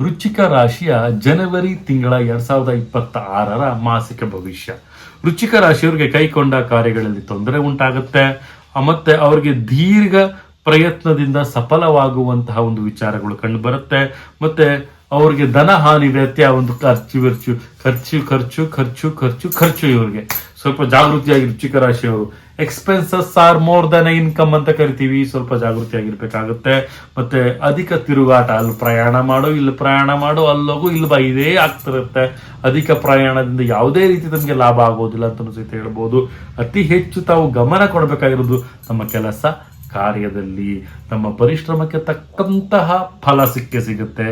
ವೃಶ್ಚಿಕ ರಾಶಿಯ ಜನವರಿ ತಿಂಗಳ 2026 ಮಾಸಿಕ ಭವಿಷ್ಯ. ವೃಶ್ಚಿಕ ರಾಶಿಯವರಿಗೆ ಕೈಕೊಂಡ ಕಾರ್ಯಗಳಲ್ಲಿ ತೊಂದರೆ ಉಂಟಾಗುತ್ತೆ. ಮತ್ತೆ ಅವರಿಗೆ ದೀರ್ಘ ಪ್ರಯತ್ನದಿಂದ ಸಫಲವಾಗುವಂತಹ ಒಂದು ವಿಚಾರಗಳು ಕಂಡು ಬರುತ್ತೆ. ಮತ್ತೆ ಅವ್ರಿಗೆ ಧನ ಹಾನಿ ವ್ಯತ್ಯಯ, ಒಂದು ಖರ್ಚು ಇವರಿಗೆ ಸ್ವಲ್ಪ ಜಾಗೃತಿಯಾಗಿ ವೃಶ್ಚಿಕ ರಾಶಿಯವರು expenses are more than income ಅಂತ ಕರಿತೀವಿ. ಸ್ವಲ್ಪ ಜಾಗೃತಿಯಾಗಿರ್ಬೇಕಾಗುತ್ತೆ. ಮತ್ತೆ ಅಧಿಕ ತಿರುಗಾಟ, ಅಲ್ಲಿ ಪ್ರಯಾಣ ಮಾಡು, ಇಲ್ಲಿ ಪ್ರಯಾಣ ಮಾಡು, ಅಲ್ಲೋಗು, ಇಲ್ಲಿ ಬಾ, ಇದೇ ಆಗ್ತಿರುತ್ತೆ. ಅಧಿಕ ಪ್ರಯಾಣದಿಂದ ಯಾವುದೇ ರೀತಿ ತಮಗೆ ಲಾಭ ಆಗೋದಿಲ್ಲ ಅಂತ ಸಹಿತ ಹೇಳ್ಬೋದು. ಅತಿ ಹೆಚ್ಚು ತಾವು ಗಮನ ಕೊಡಬೇಕಾಗಿರೋದು ನಮ್ಮ ಕೆಲಸ ಕಾರ್ಯದಲ್ಲಿ. ನಮ್ಮ ಪರಿಶ್ರಮಕ್ಕೆ ತಕ್ಕಂತಹ ಫಲ ಸಿಗುತ್ತೆ.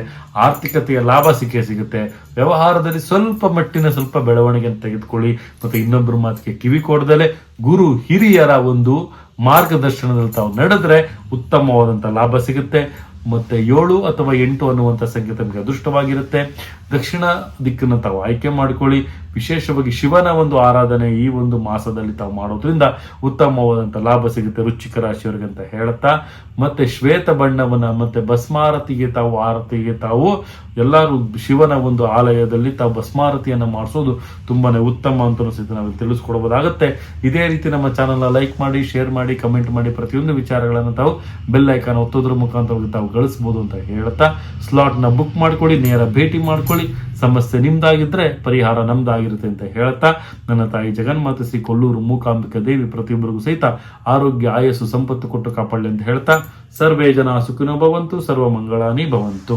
ಆರ್ಥಿಕತೆಯ ಲಾಭ ಸಿಗುತ್ತೆ. ವ್ಯವಹಾರದಲ್ಲಿ ಸ್ವಲ್ಪ ಬೆಳವಣಿಗೆ ತೆಗೆದುಕೊಳ್ಳಿ. ಮತ್ತೆ ಇನ್ನೊಬ್ಬರ ಮಾತಿಗೆ ಕಿವಿ ಕೊಡದಲೆ ಗುರು ಹಿರಿಯರ ಒಂದು ಮಾರ್ಗದರ್ಶನದಲ್ಲಿ ತಾವು ನಡೆದ್ರೆ ಉತ್ತಮವಾದಂತಹ ಲಾಭ ಸಿಗುತ್ತೆ. ಮತ್ತೆ 7 ಅಥವಾ 8 ಅನ್ನುವಂಥ ಸಂಖ್ಯೆ ತಮಗೆ ಅದೃಷ್ಟವಾಗಿರುತ್ತೆ. ದಕ್ಷಿಣ ದಿಕ್ಕನ್ನು ತಾವು ಆಯ್ಕೆ ಮಾಡಿಕೊಳ್ಳಿ. ವಿಶೇಷವಾಗಿ ಶಿವನ ಒಂದು ಆರಾಧನೆ ಈ ಒಂದು ಮಾಸದಲ್ಲಿ ತಾವು ಮಾಡೋದ್ರಿಂದ ಉತ್ತಮವಾದಂಥ ಲಾಭ ಸಿಗುತ್ತೆ ವೃಶ್ಚಿಕ ರಾಶಿಯವರಿಗೆ ಅಂತ ಹೇಳ್ತಾ, ಮತ್ತೆ ಶ್ವೇತ ಬಣ್ಣವನ್ನ ಮತ್ತೆ ಭಸ್ಮಾರತಿಗೆ ತಾವು ಎಲ್ಲರೂ ಶಿವನ ಒಂದು ಆಲಯದಲ್ಲಿ ತಾವು ಭಸ್ಮಾರತಿಯನ್ನು ಮಾಡಿಸೋದು ತುಂಬಾನೇ ಉತ್ತಮ ಅಂತ ಸಹಿತ ನಾವು ತಿಳಿಸ್ಕೊಡ್ಬೋದಾಗುತ್ತೆ. ಇದೇ ರೀತಿ ನಮ್ಮ ಚಾನಲ್ನ ಲೈಕ್ ಮಾಡಿ, ಶೇರ್ ಮಾಡಿ, ಕಮೆಂಟ್ ಮಾಡಿ. ಪ್ರತಿಯೊಂದು ವಿಚಾರಗಳನ್ನು ತಾವು ಬೆಲ್ ಐಕಾನ್ ಒತ್ತೋದ್ರ ಮುಖಾಂತರ ತಾವು ಗಳಿಸಬಹುದು ಅಂತ ಹೇಳ್ತಾ, ಸ್ಲಾಟ್ನ ಬುಕ್ ಮಾಡ್ಕೊಳ್ಳಿ, ನೇರ ಭೇಟಿ ಮಾಡ್ಕೊಳ್ಳಿ. ಸಮಸ್ಯೆ ನಿಮ್ದಾಗಿದ್ರೆ ಪರಿಹಾರ ನಮ್ದಾಗಿರುತ್ತೆ ಅಂತ ಹೇಳ್ತಾ, ನನ್ನ ತಾಯಿ ಜಗನ್ಮಾತೆ ಶ್ರೀ ಕೊಲ್ಲೂರು ಮೂಕಾಂಬಿಕಾ ದೇವಿ ಪ್ರತಿಯೊಬ್ಬರಿಗೂ ಸಹಿತ ಆರೋಗ್ಯ, ಆಯಸ್ಸು, ಸಂಪತ್ತು ಕೊಟ್ಟು ಕಾಪಾಡಲಿ ಅಂತ ಹೇಳ್ತಾ, ಸರ್ವೇ ಜನ ಸುಖಿನೋ ಭವಂತು, ಸರ್ವ ಮಂಗಳಾನಿ ಭವಂತು.